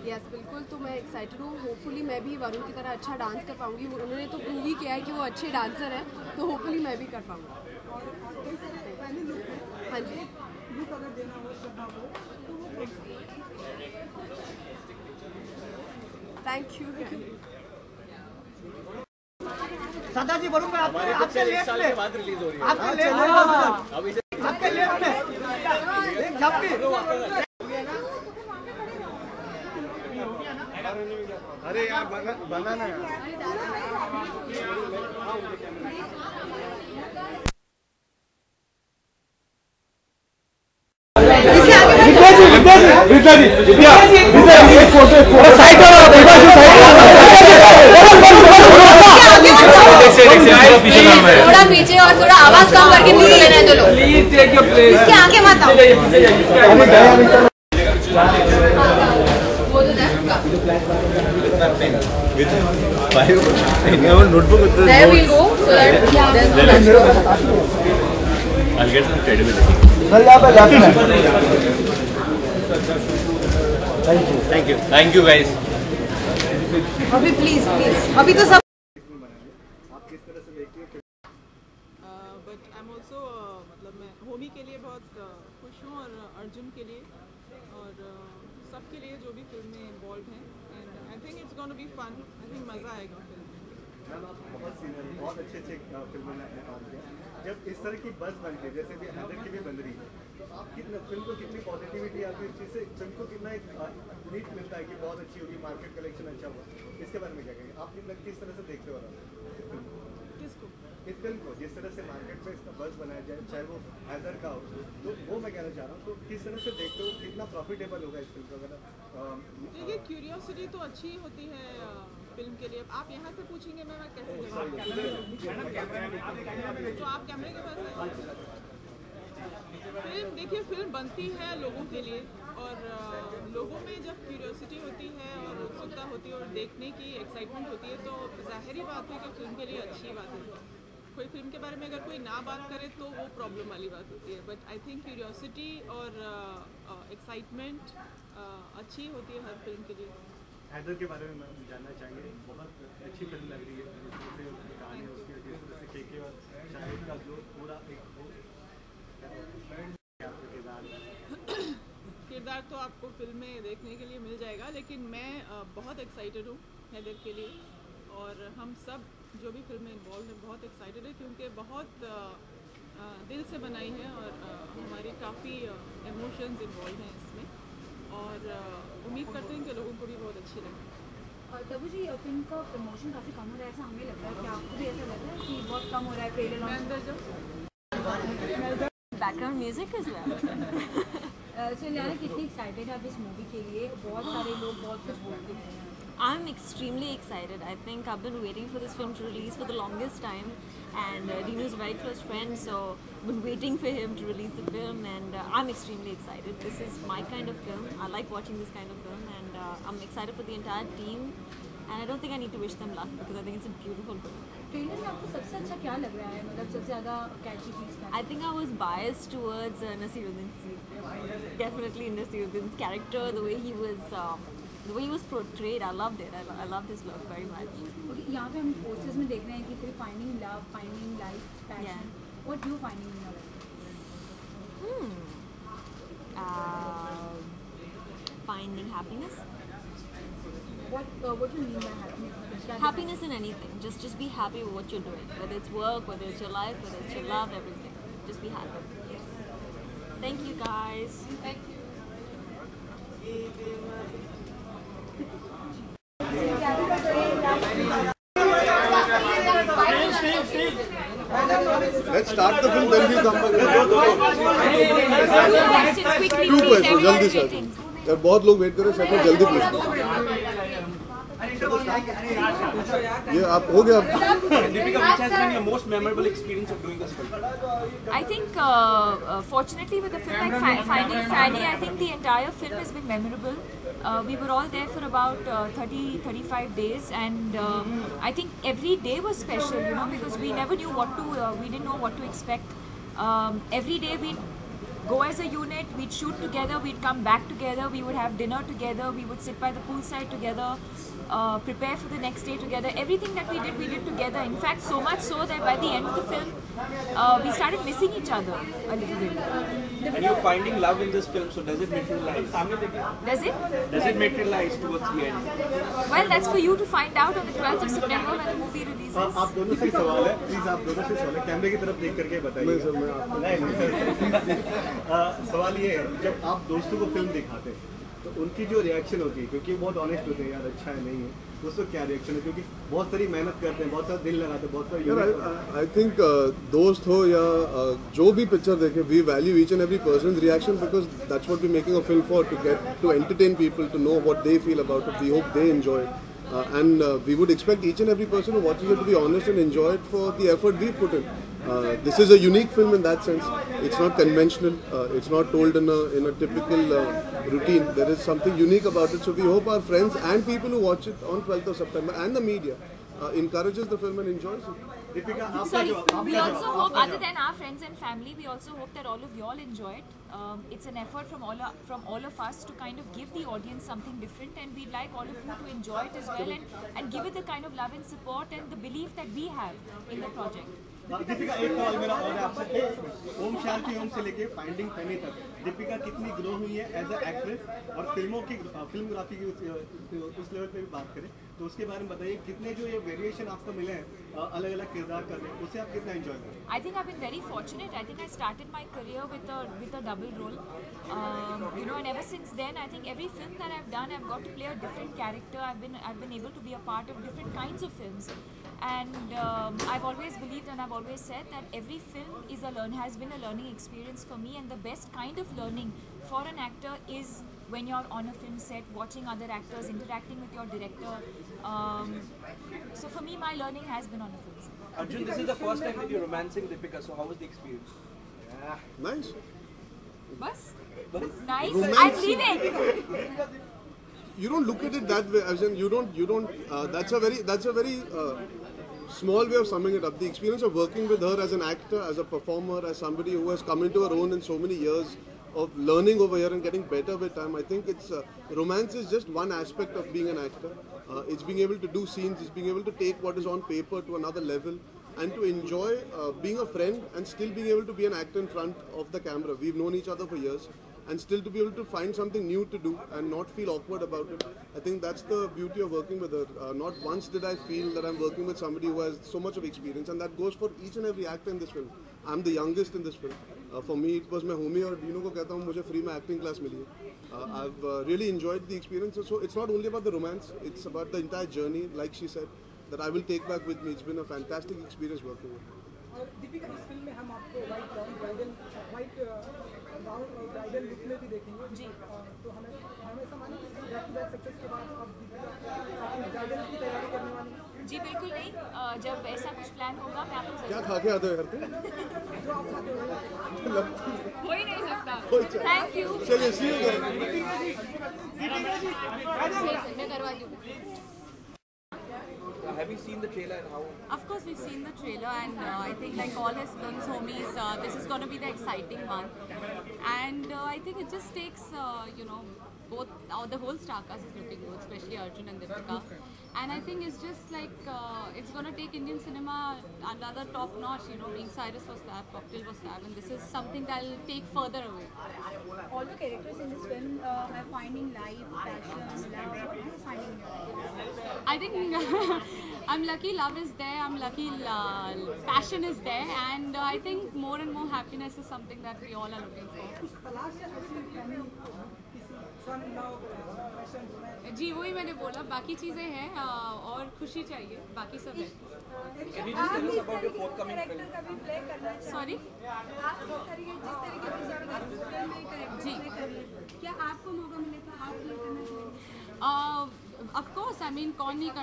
Yes बिल्कुल, तो मैं एक्साइटेड हूँ। होपफुली मैं भी वरुण की तरह अच्छा डांस कर पाऊँगी। उन्होंने तो प्रूव ही किया है कि वो अच्छे डांसर हैं, तो होपफुली मैं भी कर पाऊँगी। हाँ जी, थैंक यू। सदा जी वरुण भाई आपके लेफ्ट में बाद रिलीज हो रही है, आपके लेफ्ट में एक झपकी। अरे यार बनाना यार। थोड़ा पीछे और थोड़ा आवाज कम करके बोल लेना है जो लोग। इसके आगे मत आओ। Notebook. There we go. So that I'll get some credibility. Thank you guys. अभी प्लीज अभी तो सब। बट आई एम ऑल्सो मतलब मैं होमी के लिए बहुत खुश हूँ और अर्जुन के लिए और सबके लिए जो भी फिल्म में इन्वॉल्व हैं and I think it's gonna be fun. I think मज़ा आएगा फिल्म में। बहुत सीनियर बहुत अच्छे फिल्मों में आपने काम किया। जब इस तरह की बस बनती है जैसे भी हैदर की भी बन रही है, तो आप कितना फिल्म को कितनी पॉजिटिविटी आती है, इस चीज़ से फिल्म को कितना एक लीड मिलता है कि बहुत अच्छी होगी, मार्केट कलेक्शन अच्छा हुआ, इसके बारे में क्या कहेंगे आप? किस तरह से देखते हो किसको? इस फिल्म को जिस तरह से मार्केट में इसका बस बनाया जाए, चाहे वो हैदर का हो, तो वो मैं कहना चाह रहा हूँ, तो किस तरह से देखते हो कितना प्रॉफिटेबल होगा इस फिल्म को? अगर देखिए क्यूरियोसिटी तो अच्छी होती है फिल्म के लिए। आप यहाँ से पूछेंगे मैं कैसे जवाब दूँ? तो आप कैमरे के पास आइए। फिल्म देखिए, फिल्म बनती है लोगों के लिए और लोगों में जब क्यूरियोसिटी होती है और उत्सुकता होती है और देखने की एक्साइटमेंट होती है, तो जाहिर ही बात है कि फिल्म के लिए अच्छी बात है। कोई फिल्म के बारे में अगर कोई ना बात करे तो वो प्रॉब्लम वाली बात होती है। बट आई थिंक क्यूरियोसिटी और एक्साइटमेंट अच्छी होती है हर फिल्म के लिए। हैदर के बारे में मैं जानना चाहेंगे, बहुत अच्छी फिल्म लग रही है, कहानी उसकी जिस तरह से केके और शाहिद का जो पूरा एक किरदार तो आपको फिल्म में देखने के लिए मिल जाएगा, लेकिन मैं बहुत एक्साइटेड हूँ हैदर के लिए और हम सब जो भी फिल्म में इन्वॉल्व हैं बहुत एक्साइटेड है क्योंकि बहुत दिल से बनाई है और हमारी काफ़ी इमोशंस इन्वॉल्व हैं इसमें और उम्मीद करते हैं कि लोगों को भी बहुत अच्छी लगे। और तबू जी फिल्म का प्रमोशन काफ़ी कम हो रहा है ऐसा हमें लग रहा है कि आपको भी ऐसा लग रहा है कि बहुत कम हो रहा है ट्रेलर? मैं अंदर जाऊँ? Background music is well. So Ileana कितनी एक्साइटेड है आप इस मूवी के लिए? बहुत सारे लोग बहुत कुछ बोलते हैं। I'm extremely excited. I think I've been waiting for this film to release for the longest time, and Dino's a very close friend, so been waiting for him to release the film, and I'm extremely excited. This is my kind of film. I like watching this kind of film, and I'm excited for the entire team. And I don't think I need to wish them luck because I think it's a beautiful film. Trailer में आपको सबसे अच्छा क्या लग रहा है, मतलब सबसे ज़्यादा कैची चीज़ क्या? I think I was biased towards Naseeruddin. Definitely Naseeruddin's character, the way he was portrayed. I loved it. I loved his look very much. Okay, यहाँ पे हम पोस्टर्स में देख रहे हैं कि कोई finding love, finding life, passion. What you finding in your life? Finding happiness. What do you mean by happiness? Happiness in anything. Just be happy with what you're doing. Whether it's work, whether it's your life, whether it's your love, everything. Just be happy. Thank you guys. Thank you. Let's start the film, then we come back. Two questions, जल्दी से। यार बहुत लोग wait कर रहे हैं, Schafer जल्दी पूछो। ये आप हो गया। Deepika, which has been your most memorable experience of doing this film? I think, fortunately, with a film like Finding Fanny, I think the entire film has been memorable. We were all there for about 30-35 days, and I think every day was special, you know, because we never knew we didn't know what to expect. Every day go as a unit, we'd shoot together, we'd come back together, we would have dinner together, we would sit by the poolside together, prepare for the next day together. Everything that we did together. In fact, so much so that by the end of the film, we started missing each other a little bit. And you're finding love in this film, so does it materialize? Does it? Does it materialize towards the end? Well, that's for you to find out on the 12th of September when the movie releases. आप दोनों से सवाल है, please आप दोनों से सवाल है, कैमरे की तरफ देख करके बताइए। सवाल ये है, जब आप दोस्तों को फिल्म दिखाते हैं तो उनकी जो रिएक्शन होती है, क्योंकि बहुत ऑनेस्ट होते हैं यार, अच्छा है नहीं है, दोस्तों क्या रिएक्शन है, क्योंकि बहुत सारी मेहनत करते हैं, बहुत सारा दिल लगाते हैं, बहुत सारी। आई थिंक दोस्त हो या जो भी पिक्चर देखे, we value each and every person's reaction because that's what we making a film for, to get to entertain people, to know what they feel about it. We hope they enjoy it. And we would expect each and every person who watches it to be honest and enjoy it for the effort we put in. This is a unique film in that sense. It's not conventional. It's not told in a typical routine. There is something unique about it. So we hope our friends and people who watch it on 12th of September and the media encourages the film and enjoys it. Sorry, we also hope, other than our friends and family, we also hope that all of y'all enjoy it. It's an effort from all of us to kind of give the audience something different, and we'd like all of you to enjoy it as well and give it the kind of love and support and the belief that we have in the project. Deepika, एक सवाल मेरा और है आपसे, ओम शांति ओम से लेके finding funny तक दीपिका कितनी ग्रो हुई है एज अ एक्ट्रेस, और फिल्मोग्राफी की उस लेवल पे भी बात करें तो उसके बारे में बताइए, कितने जो ये वेरिएशन आपको मिले हैं अलग अलग किरदार करने, उसे आप कितना एंजॉय करें? I think I've been very fortunate. I think I started my career with a double role, and ever since then, I think every film that I've done, I've got to play a different character. I've been able to be a part of different kinds of films, and I've always believed and I've always said that every film has been a learning experience for me, and the best kind of learning for an actor is when you're on a film set, watching other actors, interacting with your director. So for me, my learning has been on a film set. Arjun, this is the first time that you're romancing Deepika, so how was the experience? Nice. Bus? Nice. I'm leaving. You don't look at it that way. As in, you don't. That's a very small way of summing it up. The experience of working with her as an actor, as a performer, as somebody who has come into her own in so many years of learning over here and getting better with time. I think it's romance is just one aspect of being an actor. It's being able to do scenes. It's being able to take what is on paper to another level, and to enjoy being a friend and still being able to be an actor in front of the camera. We've known each other for years, and still to be able to find something new to do and not feel awkward about it. I think that's the beauty of working with her. Not once did I feel that I'm working with somebody who has so much of experience, and that goes for each and every actor in this film. I'm the youngest in this film. For me, it was my homie और Dino को कहता हूँ मुझे free में acting class मिली है. I've really enjoyed the experience. So it's not only about the romance; it's about the entire journey, like she said, that I will take back with me. It's been a fantastic experience working with her. और दीपिका, इस film में हम आपको white gown और bridal look में भी देखेंगे जी, तो हमें ऐसा माने कि बैक टू बैक सक्सेस के बाद अब दीपिका ब्राइडल की तैयारी करने वाली? जी बिल्कुल नहीं, जब ऐसा कुछ प्लान होगा मैं आपको क्या खा के आते हो घर पे? जो आप खाते हो हो ही नहीं सकता. Thank you. चलिए, see you then. मैं करवा दूँ. Have you seen the trailer and how? Of course, we've seen the trailer, and I think, like all his films, homies, this is going to be the exciting one. And I think it just takes, both the whole star cast is looking good, especially Arjun and Deepika. And I think it's just like it's going to take Indian cinema another top notch. Being Cyrus was fab, Cocktail was fab, and this is something that will take further away. All the characters in this film are finding life, passion, love. What are you finding in your life? I think I'm lucky love is there, I'm lucky passion is there, and I think more and more happiness is something that we all are looking for. जी वही मैंने बोला, बाकी चीज़ें हैं और खुशी चाहिए, बाकी सब है. Can you just tell us about your forthcoming film? Sorry? आप जिस तरीके से फिल्म में कैरेक्टर जी. क्या आपको मौका मिले तो आप प्ले करना चाहेंगे? Of course, I mean कौन नहीं